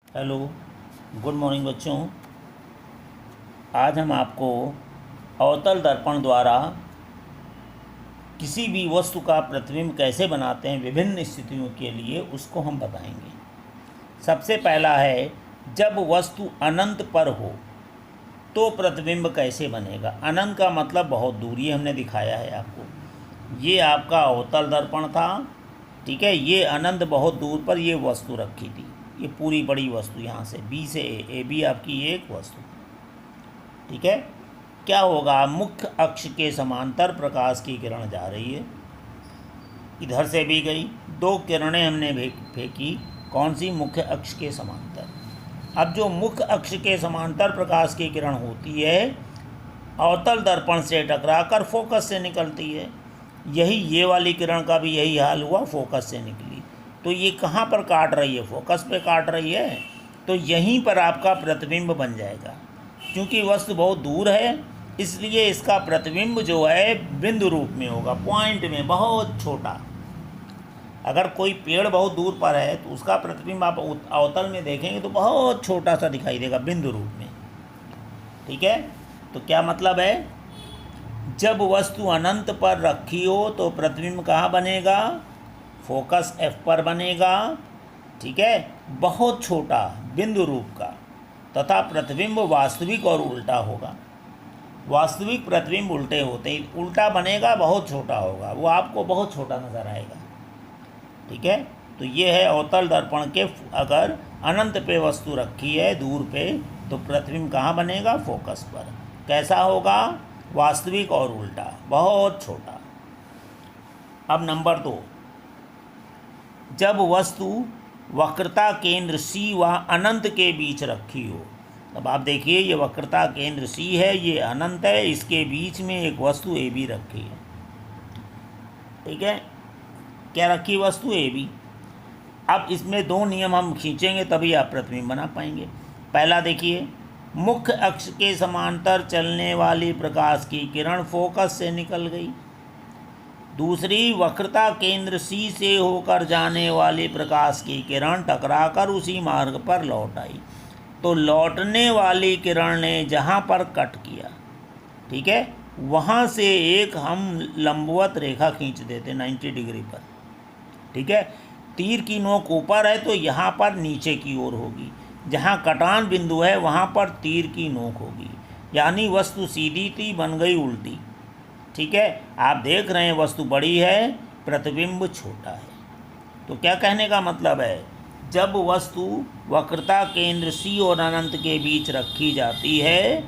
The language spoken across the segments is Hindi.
हेलो, गुड मॉर्निंग बच्चों। आज हम आपको अवतल दर्पण द्वारा किसी भी वस्तु का प्रतिबिंब कैसे बनाते हैं विभिन्न स्थितियों के लिए, उसको हम बताएंगे। सबसे पहला है, जब वस्तु अनंत पर हो तो प्रतिबिंब कैसे बनेगा। अनंत का मतलब बहुत दूर, ये हमने दिखाया है आपको। ये आपका अवतल दर्पण था, ठीक है। ये अनंत बहुत दूर पर ये वस्तु रखी थी, ये पूरी बड़ी वस्तु यहाँ से बी से ए बी आपकी एक वस्तु, ठीक है। क्या होगा, मुख्य अक्ष के समांतर प्रकाश की किरण जा रही है, इधर से भी गई, दो किरणें हमने फेंकी, कौन सी, मुख्य अक्ष के समांतर। अब जो मुख्य अक्ष के समांतर प्रकाश की किरण होती है अवतल दर्पण से टकराकर फोकस से निकलती है। यही ये वाली किरण का भी यही हाल हुआ, फोकस से निकली। तो ये कहाँ पर काट रही है, फोकस पे काट रही है, तो यहीं पर आपका प्रतिबिंब बन जाएगा। क्योंकि वस्तु बहुत दूर है, इसलिए इसका प्रतिबिंब जो है बिंदु रूप में होगा, पॉइंट में, बहुत छोटा। अगर कोई पेड़ बहुत दूर पर है तो उसका प्रतिबिंब आप अवतल में देखेंगे तो बहुत छोटा सा दिखाई देगा, बिंदु रूप में, ठीक है। तो क्या मतलब है, जब वस्तु अनंत पर रखी हो तो प्रतिबिंब कहाँ बनेगा, फोकस एफ पर बनेगा, ठीक है, बहुत छोटा, बिंदु रूप का, तथा प्रतिबिंब वास्तविक और उल्टा होगा। वास्तविक प्रतिबिंब उल्टे होते हैं, उल्टा बनेगा, बहुत छोटा होगा, वो आपको बहुत छोटा नज़र आएगा, ठीक है। तो ये है अवतल दर्पण के, अगर अनंत पे वस्तु रखी है दूर पे तो प्रतिबिंब कहाँ बनेगा, फोकस पर। कैसा होगा, वास्तविक और उल्टा, बहुत छोटा। अब नंबर 2, जब वस्तु वक्रता केंद्र C व अनंत के बीच रखी हो। अब आप देखिए, ये वक्रता केंद्र C है, ये अनंत है, इसके बीच में एक वस्तु AB रखी है, ठीक है। क्या रखी, वस्तु AB। अब इसमें दो नियम हम खींचेंगे तभी आप प्रतिबिंब बना पाएंगे। पहला देखिए, मुख्य अक्ष के समांतर चलने वाली प्रकाश की किरण फोकस से निकल गई। दूसरी, वक्रता केंद्र C से होकर जाने वाली प्रकाश की किरण टकराकर उसी मार्ग पर लौट आई। तो लौटने वाली किरण ने जहाँ पर कट किया, ठीक है, वहाँ से एक हम लंबवत रेखा खींच देते 90 डिग्री पर, ठीक है। तीर की नोक ऊपर है तो यहाँ पर नीचे की ओर होगी, जहाँ कटान बिंदु है वहाँ पर तीर की नोक होगी, यानी वस्तु सीधी थी, बन गई उल्टी, ठीक है। आप देख रहे हैं वस्तु बड़ी है, प्रतिबिंब छोटा है। तो क्या कहने का मतलब है, जब वस्तु वक्रता केंद्र C और अनंत के बीच रखी जाती है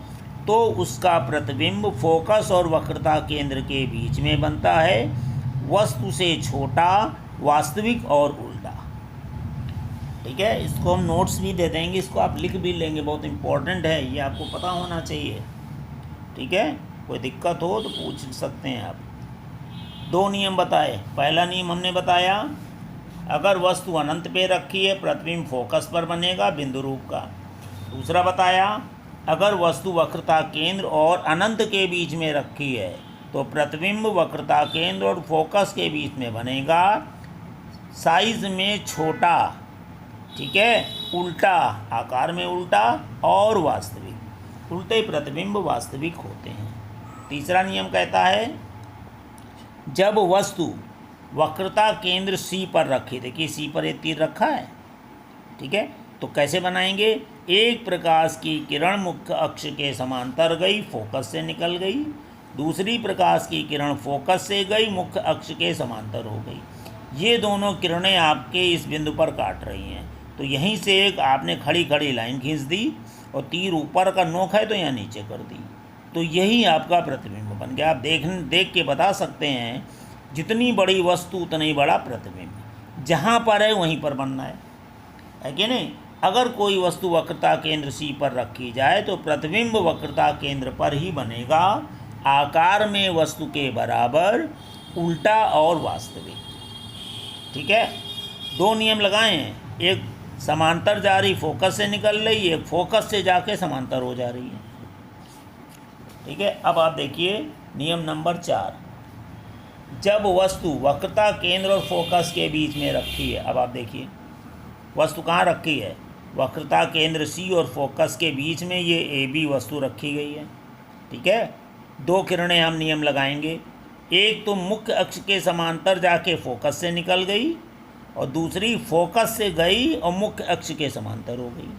तो उसका प्रतिबिंब फोकस और वक्रता केंद्र के बीच में बनता है, वस्तु से छोटा, वास्तविक और उल्टा, ठीक है। इसको हम नोट्स भी दे देंगे, इसको आप लिख भी लेंगे, बहुत इम्पोर्टेंट है, ये आपको पता होना चाहिए, ठीक है। कोई दिक्कत हो तो पूछ सकते हैं आप। दो नियम बताए। पहला नियम हमने बताया, अगर वस्तु अनंत पे रखी है प्रतिबिंब फोकस पर बनेगा, बिंदु रूप का। दूसरा बताया, अगर वस्तु वक्रता केंद्र और अनंत के बीच में रखी है तो प्रतिबिंब वक्रता केंद्र और फोकस के बीच में बनेगा, साइज में छोटा, ठीक है, उल्टा, आकार में उल्टा और वास्तविक। उल्टे प्रतिबिंब वास्तविक होते हैं। तीसरा नियम कहता है, जब वस्तु वक्रता केंद्र C पर रखी, देखिए C पर एक तीर रखा है, ठीक है, तो कैसे बनाएंगे, एक प्रकाश की किरण मुख्य अक्ष के समांतर गई, फोकस से निकल गई। दूसरी प्रकाश की किरण फोकस से गई, मुख्य अक्ष के समांतर हो गई। ये दोनों किरणें आपके इस बिंदु पर काट रही हैं, तो यहीं से एक आपने खड़ी खड़ी लाइन खींच दी और तीर ऊपर का नोक है तो यहाँ नीचे कर दी, तो यही आपका प्रतिबिंब बन गया। आप देख के बता सकते हैं, जितनी बड़ी वस्तु उतना ही बड़ा प्रतिबिंब, जहाँ पर है वहीं पर बनना है कि नहीं। अगर कोई वस्तु वक्रता केंद्र C पर रखी जाए तो प्रतिबिंब वक्रता केंद्र पर ही बनेगा, आकार में वस्तु के बराबर, उल्टा और वास्तविक, ठीक है। दो नियम लगाए हैं, एक समांतर जा रही फोकस से निकल रही है, फोकस से जाके समांतर हो जा रही है, ठीक है। अब आप देखिए नियम नंबर 4, जब वस्तु वक्रता केंद्र और फोकस के बीच में रखी है। अब आप देखिए वस्तु कहाँ रखी है, वक्रता केंद्र C और फोकस के बीच में ये AB वस्तु रखी गई है। ठीक है, दो किरणें हम नियम लगाएंगे। एक तो मुख्य अक्ष के समांतर जाके फोकस से निकल गई और दूसरी फोकस से गई और मुख्य अक्ष के समांतर हो गई।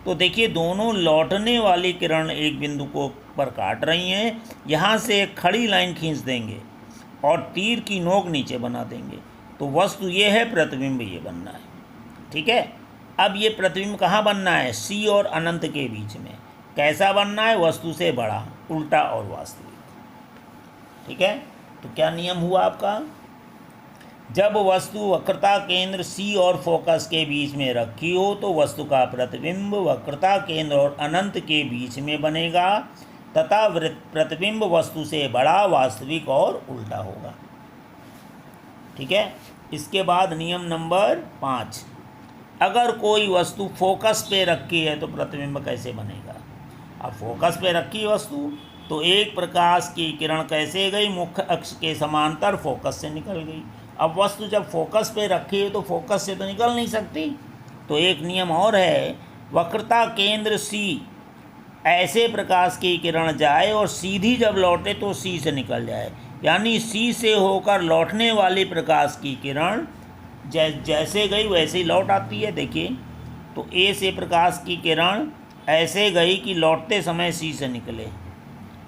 तो देखिए दोनों लौटने वाली किरण एक बिंदु को पर काट रही हैं। यहाँ से एक खड़ी लाइन खींच देंगे और तीर की नोक नीचे बना देंगे तो वस्तु ये है, प्रतिबिंब ये बनना है। ठीक है, अब ये प्रतिबिंब कहाँ बनना है? C और अनंत के बीच में। कैसा बनना है? वस्तु से बड़ा, उल्टा और वास्तविक। ठीक है, तो क्या नियम हुआ आपका? जब वस्तु वक्रता केंद्र C और फोकस के बीच में रखी हो तो वस्तु का प्रतिबिंब वक्रता केंद्र और अनंत के बीच में बनेगा तथा प्रतिबिंब वस्तु से बड़ा, वास्तविक और उल्टा होगा। ठीक है, इसके बाद नियम नंबर 5, अगर कोई वस्तु फोकस पे रखी है तो प्रतिबिंब कैसे बनेगा? अब फोकस पे रखी वस्तु तो एक प्रकाश की किरण कैसे गई? मुख्य अक्ष के समांतर फोकस से निकल गई। अब वस्तु जब फोकस पे रखी है तो फोकस से तो निकल नहीं सकती। तो एक नियम और है, वक्रता केंद्र C ऐसे प्रकाश की किरण जाए और सीधी जब लौटे तो C से निकल जाए, यानी C से होकर लौटने वाली प्रकाश की किरण जैसे गई वैसे ही लौट आती है। देखिए, तो A से प्रकाश की किरण ऐसे गई कि लौटते समय C से निकले।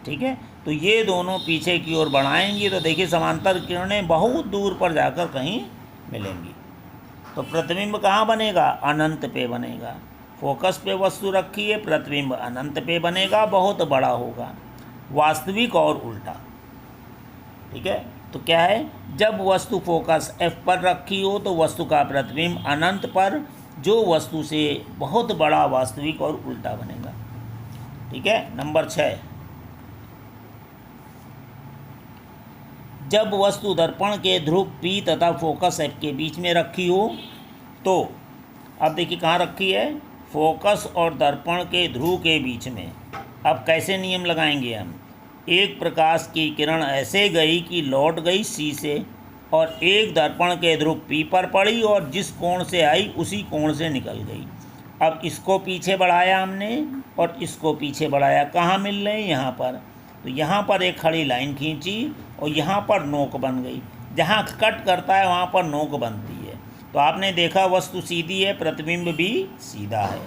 ठीक है, तो ये दोनों पीछे की ओर बढ़ाएंगी तो देखिए समांतर किरणें बहुत दूर पर जाकर कहीं मिलेंगी। तो प्रतिबिंब कहाँ बनेगा? अनंत पे बनेगा। फोकस पे वस्तु रखी है, प्रतिबिंब अनंत पे बनेगा, बहुत बड़ा होगा, वास्तविक और उल्टा। ठीक है, तो क्या है? जब वस्तु फोकस F पर रखी हो तो वस्तु का प्रतिबिंब अनंत पर, जो वस्तु से बहुत बड़ा, वास्तविक और उल्टा बनेगा। ठीक है, नंबर 6, जब वस्तु दर्पण के ध्रुव P तथा फोकस F के बीच में रखी हो तो, अब देखिए कहाँ रखी है? फोकस और दर्पण के ध्रुव के बीच में। अब कैसे नियम लगाएंगे हम? एक प्रकाश की किरण ऐसे गई कि लौट गई C से और एक दर्पण के ध्रुव P पर पड़ी और जिस कोण से आई उसी कोण से निकल गई। अब इसको पीछे बढ़ाया हमने और इसको पीछे बढ़ाया, कहाँ मिल रहे हैं? यहाँ पर। तो यहाँ पर एक खड़ी लाइन खींची और यहाँ पर नोक बन गई। जहाँ कट करता है वहाँ पर नोक बनती है। तो आपने देखा वस्तु सीधी है, प्रतिबिंब भी सीधा है।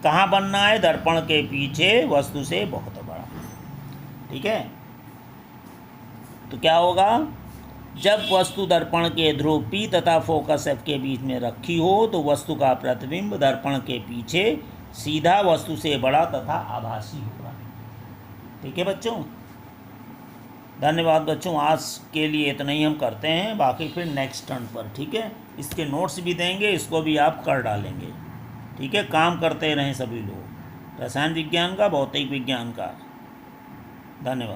कहाँ बनना है? दर्पण के पीछे, वस्तु से बहुत बड़ा। ठीक है, तो क्या होगा? जब वस्तु दर्पण के ध्रुव P तथा फोकस F के बीच में रखी हो तो वस्तु का प्रतिबिंब दर्पण के पीछे सीधा, वस्तु से बड़ा तथा आभासी होगा। ठीक है बच्चों, धन्यवाद बच्चों। आज के लिए इतना ही हम करते हैं, बाकी फिर नेक्स्ट टर्न पर। ठीक है, इसके नोट्स भी देंगे, इसको भी आप कर डालेंगे। ठीक है, काम करते रहें सभी लोग, रसायन विज्ञान का, भौतिक विज्ञान का। धन्यवाद।